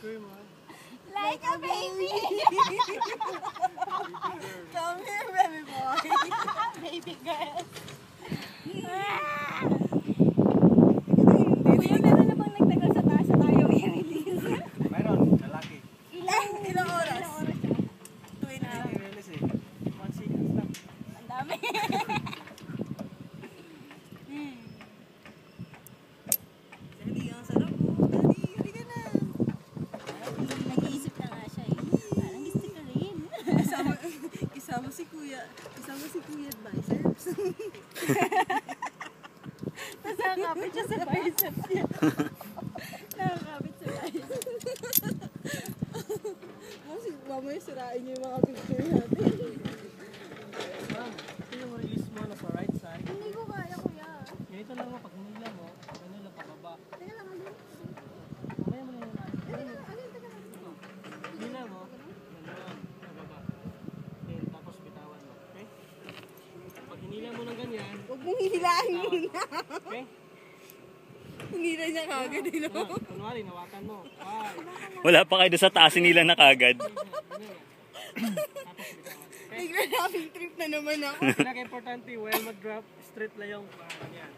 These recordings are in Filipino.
scream, ha? Like a baby! Come here, baby boy! Baby girl! Kuya, meron na bang nagtagal sa taas at ayaw i-release? Mayroon, lalaki. Ilang oras? Ilang oras siya? 2 and a half. I-release eh. 1 seconds lang. Ang dami. Daddy, ang sarap mo. Daddy, halika na. Nag-iisip na nga siya eh. Parang gusto ko rin. Isama si kuya. Isama si kuya at biceps. Tapos nakakapit siya sa biceps niya. Nakakapit sa biceps. Mamaya sirain niyo yung mga picture natin. Ma'am, ito yung release mo na sa right side. Hindi ko kaya, kuya. Ganito lang mo, pag hinila mo, ganito lang pababa. Teka lang, alin? Mamaya mo lang yung Alin, teka lang. Hinila mo, ganyan, pababa. Then, tapos bitawan mo, okay? Pag hinila mo ng ganyan, Huwag mong hihilaan muna. okay? Hinila niya kagad, eh, no? Kunwari, nawakan mo. 5. Wala pa kayo doon sa taas nila na kagad. Nag-grabbing trip na naman ako. Pinaka-importante, while mag-drop, straight lang yung yan.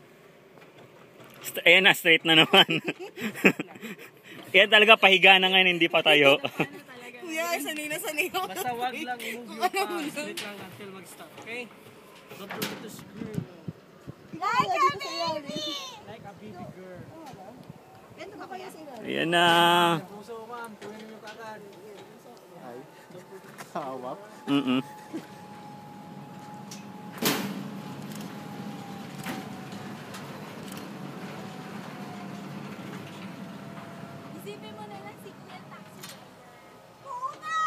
Ayan na, straight na naman. Yan talaga pahiga na ngayon, hindi pa tayo. Kuya, sanay na sanay ako. Basta wag lang i-move yung pa, straight lang until mag-stop, okay? Don't forget to screw. Like a baby! Like a baby girl. Ganito ba kaya sila? Ayan na. Puso, ma'am, kunin niyo kagad. Ay, hawak. Isipin mo na lang si Kuya taxi driver. Oo nga!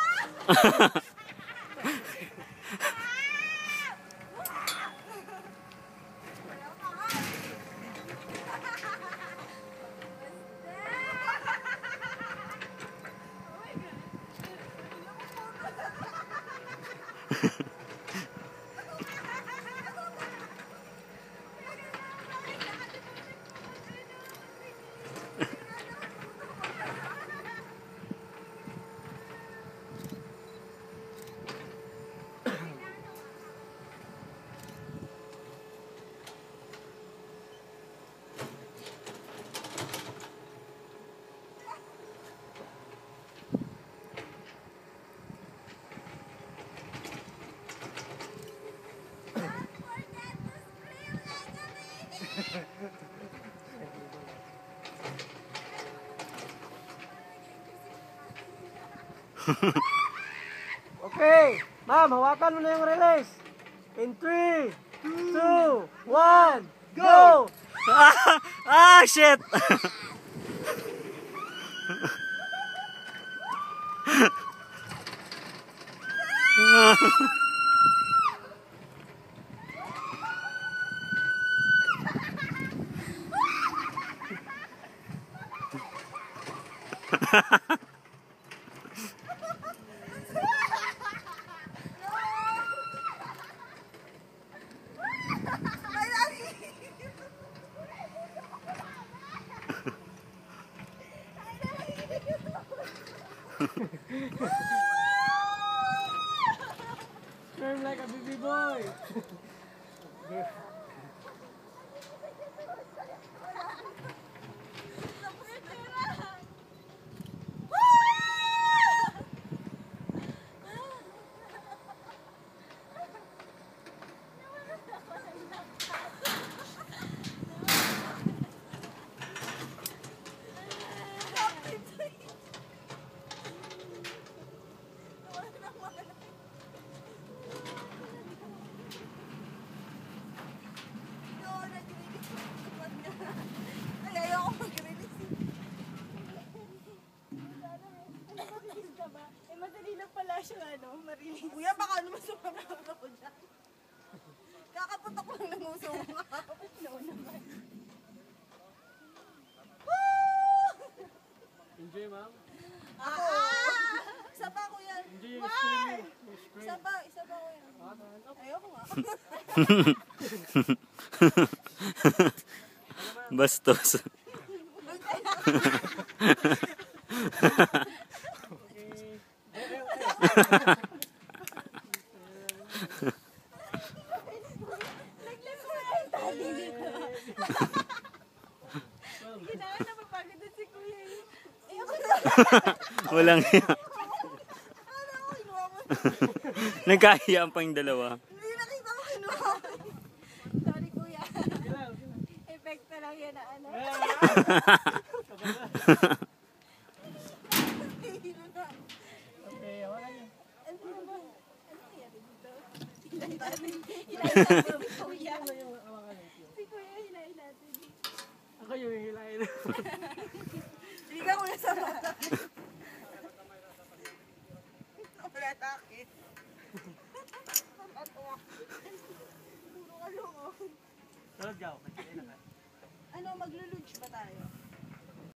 Okay, ma'am, hawakan mo na yung release. In 3, 2, 1, go! Ah, shit! Turn like a baby boy. Kuya, baka ano masumanap ako dyan. Kakaputok lang ng uso mo. No naman. Enjoy, ma'am. Ako! Isa pa, kuya. Enjoy yung scream. Isa pa, kuya. Ayoko nga. Bastos. Kailangan na mapagod na si Kuya. Eh, ako na. Walang Ano ako, kinuha mo. nagkahiyaan pa yung dalawa. Hindi nakita ko kinuha mo. Sorry Kuya. Epekto lang yan na ano. Hilo na. Okay, hawakan niyo. Ano ba? Ano nangyari dito? Hilahin natin si Kuya. Ano yung hawakan niyo? Si Kuya, hilahin natin. Ako yung hilahin. Hindi ka kuya sa mata. Wala takit. Puro kalungo. Tulog daw. Ano, maglulunch ba tayo?